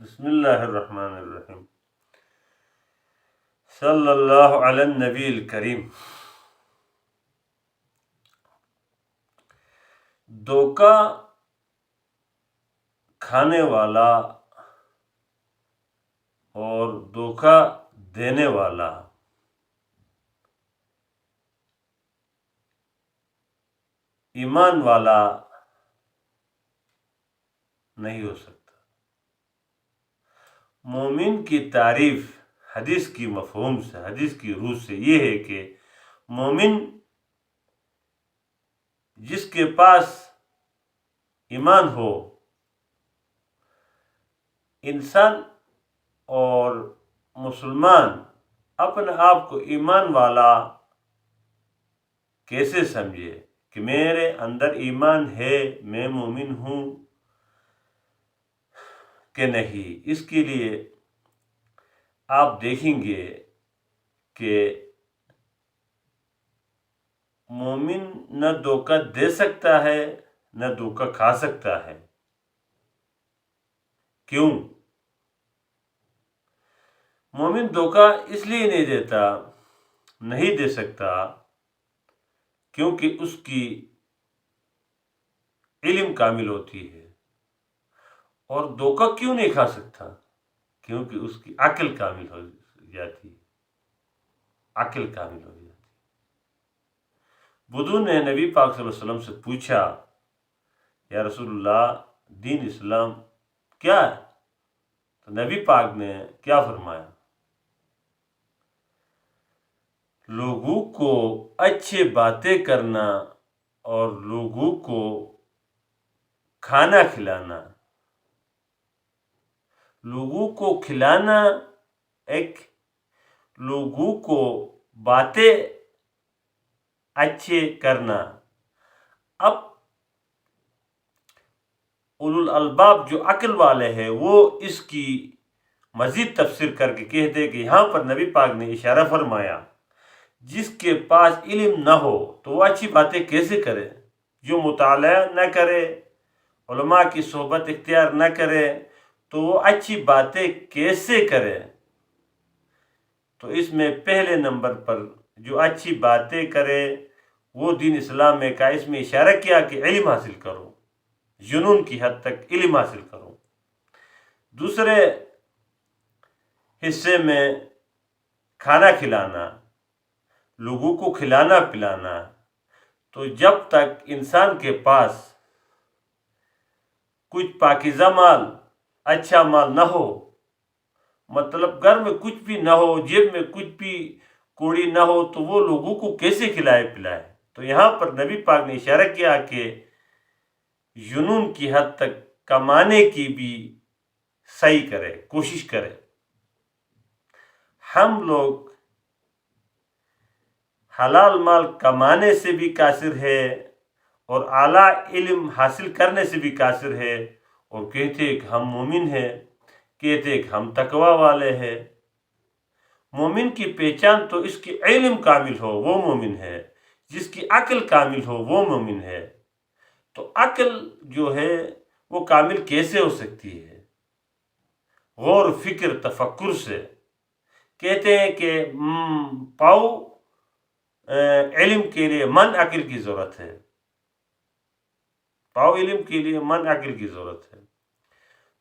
بسم اللہ الرحمن الرحیم صلی اللہ علی النبی الکریم۔ دھوکہ کھانے والا اور دھوکہ دینے والا ایمان والا نہیں ہو سکتا۔ مومن کی تعریف حدیث کی مفہوم سے، حدیث کی روح سے یہ ہے کہ مومن جس کے پاس ایمان ہو، انسان اور مسلمان اپنے آپ کو ایمان والا کیسے سمجھے کہ میرے اندر ایمان ہے، میں مومن ہوں کہ نہیں؟ اس کے لیے آپ دیکھیں گے کہ مومن نہ دھوکہ دے سکتا ہے نہ دھوکہ کھا سکتا ہے۔ کیوں؟ مومن دھوکہ اس لیے نہیں دے سکتا کیونکہ اس کی علم کامل ہوتی ہے، اور دھوکہ کیوں نہیں کھا سکتا؟ کیونکہ اس کی عقل کامل ہو جاتی ہے۔ عقل کامل ہو جاتی ہے۔ بدو نے نبی پاک صلی اللہ علیہ وسلم سے پوچھا، یا رسول اللہ دین اسلام کیا ہے؟ تو نبی پاک نے کیا فرمایا؟ لوگوں کو اچھی باتیں کرنا اور لوگوں کو کھانا کھلانا۔ لوگوں کو کھلانا ایک، لوگوں کو باتیں اچھے کرنا۔ اب اولو الالباب جو عقل والے ہیں وہ اس کی مزید تفسیر کر کے کہتے کہ یہاں پر نبی پاک نے اشارہ فرمایا جس کے پاس علم نہ ہو تو وہ اچھی باتیں کیسے کرے؟ جو مطالعہ نہ کرے، علماء کی صحبت اختیار نہ کرے تو وہ اچھی باتیں کیسے کرے؟ تو اس میں پہلے نمبر پر جو اچھی باتیں کرے وہ دین اسلام میں کا اس میں اشارہ کیا کہ علم حاصل کرو، جنون کی حد تک علم حاصل کرو۔ دوسرے حصے میں کھانا کھلانا، لوگوں کو کھلانا پلانا۔ تو جب تک انسان کے پاس کچھ پاکیزہ مال، اچھا مال نہ ہو، مطلب گھر میں کچھ بھی نہ ہو، جیب میں کچھ بھی کوڑی نہ ہو، تو وہ لوگوں کو کیسے کھلائے پلائے؟ تو یہاں پر نبی پاک نے اشارہ کیا کہ جنون کی حد تک کمانے کی بھی صحیح کرے، کوشش کرے۔ ہم لوگ حلال مال کمانے سے بھی قاصر ہے اور اعلیٰ علم حاصل کرنے سے بھی قاصر ہے، اور کہتے ہیں کہ ہم مومن ہیں، کہتے ہیں کہ ہم تقوی والے ہیں۔ مومن کی پہچان تو اس کی علم کامل ہو وہ مومن ہے، جس کی عقل کامل ہو وہ مومن ہے۔ تو عقل جو ہے وہ کامل کیسے ہو سکتی ہے؟ غور فکر تفکر سے۔ کہتے ہیں کہ پاؤ علم کے لیے من عقل کی ضرورت ہے، پاؤ علم کے لیے من عقل کی ضرورت ہے۔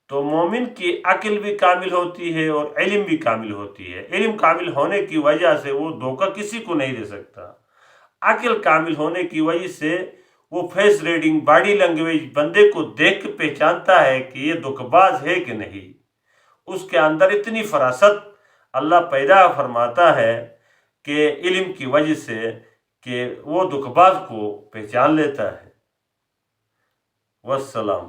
تو مومن کی عقل بھی کامل ہوتی ہے اور علم بھی کامل ہوتی ہے۔ علم کامل ہونے کی وجہ سے وہ دھوکہ کسی کو نہیں دے سکتا۔ عقل کامل ہونے کی وجہ سے وہ فیس ریڈنگ، باڈی لینگویج بندے کو دیکھ کے پہچانتا ہے کہ یہ دھوکہ باز ہے کہ نہیں۔ اس کے اندر اتنی فراست اللہ پیدا فرماتا ہے کہ علم کی وجہ سے کہ وہ دھوکہ باز کو پہچان لیتا ہے۔ والسلام۔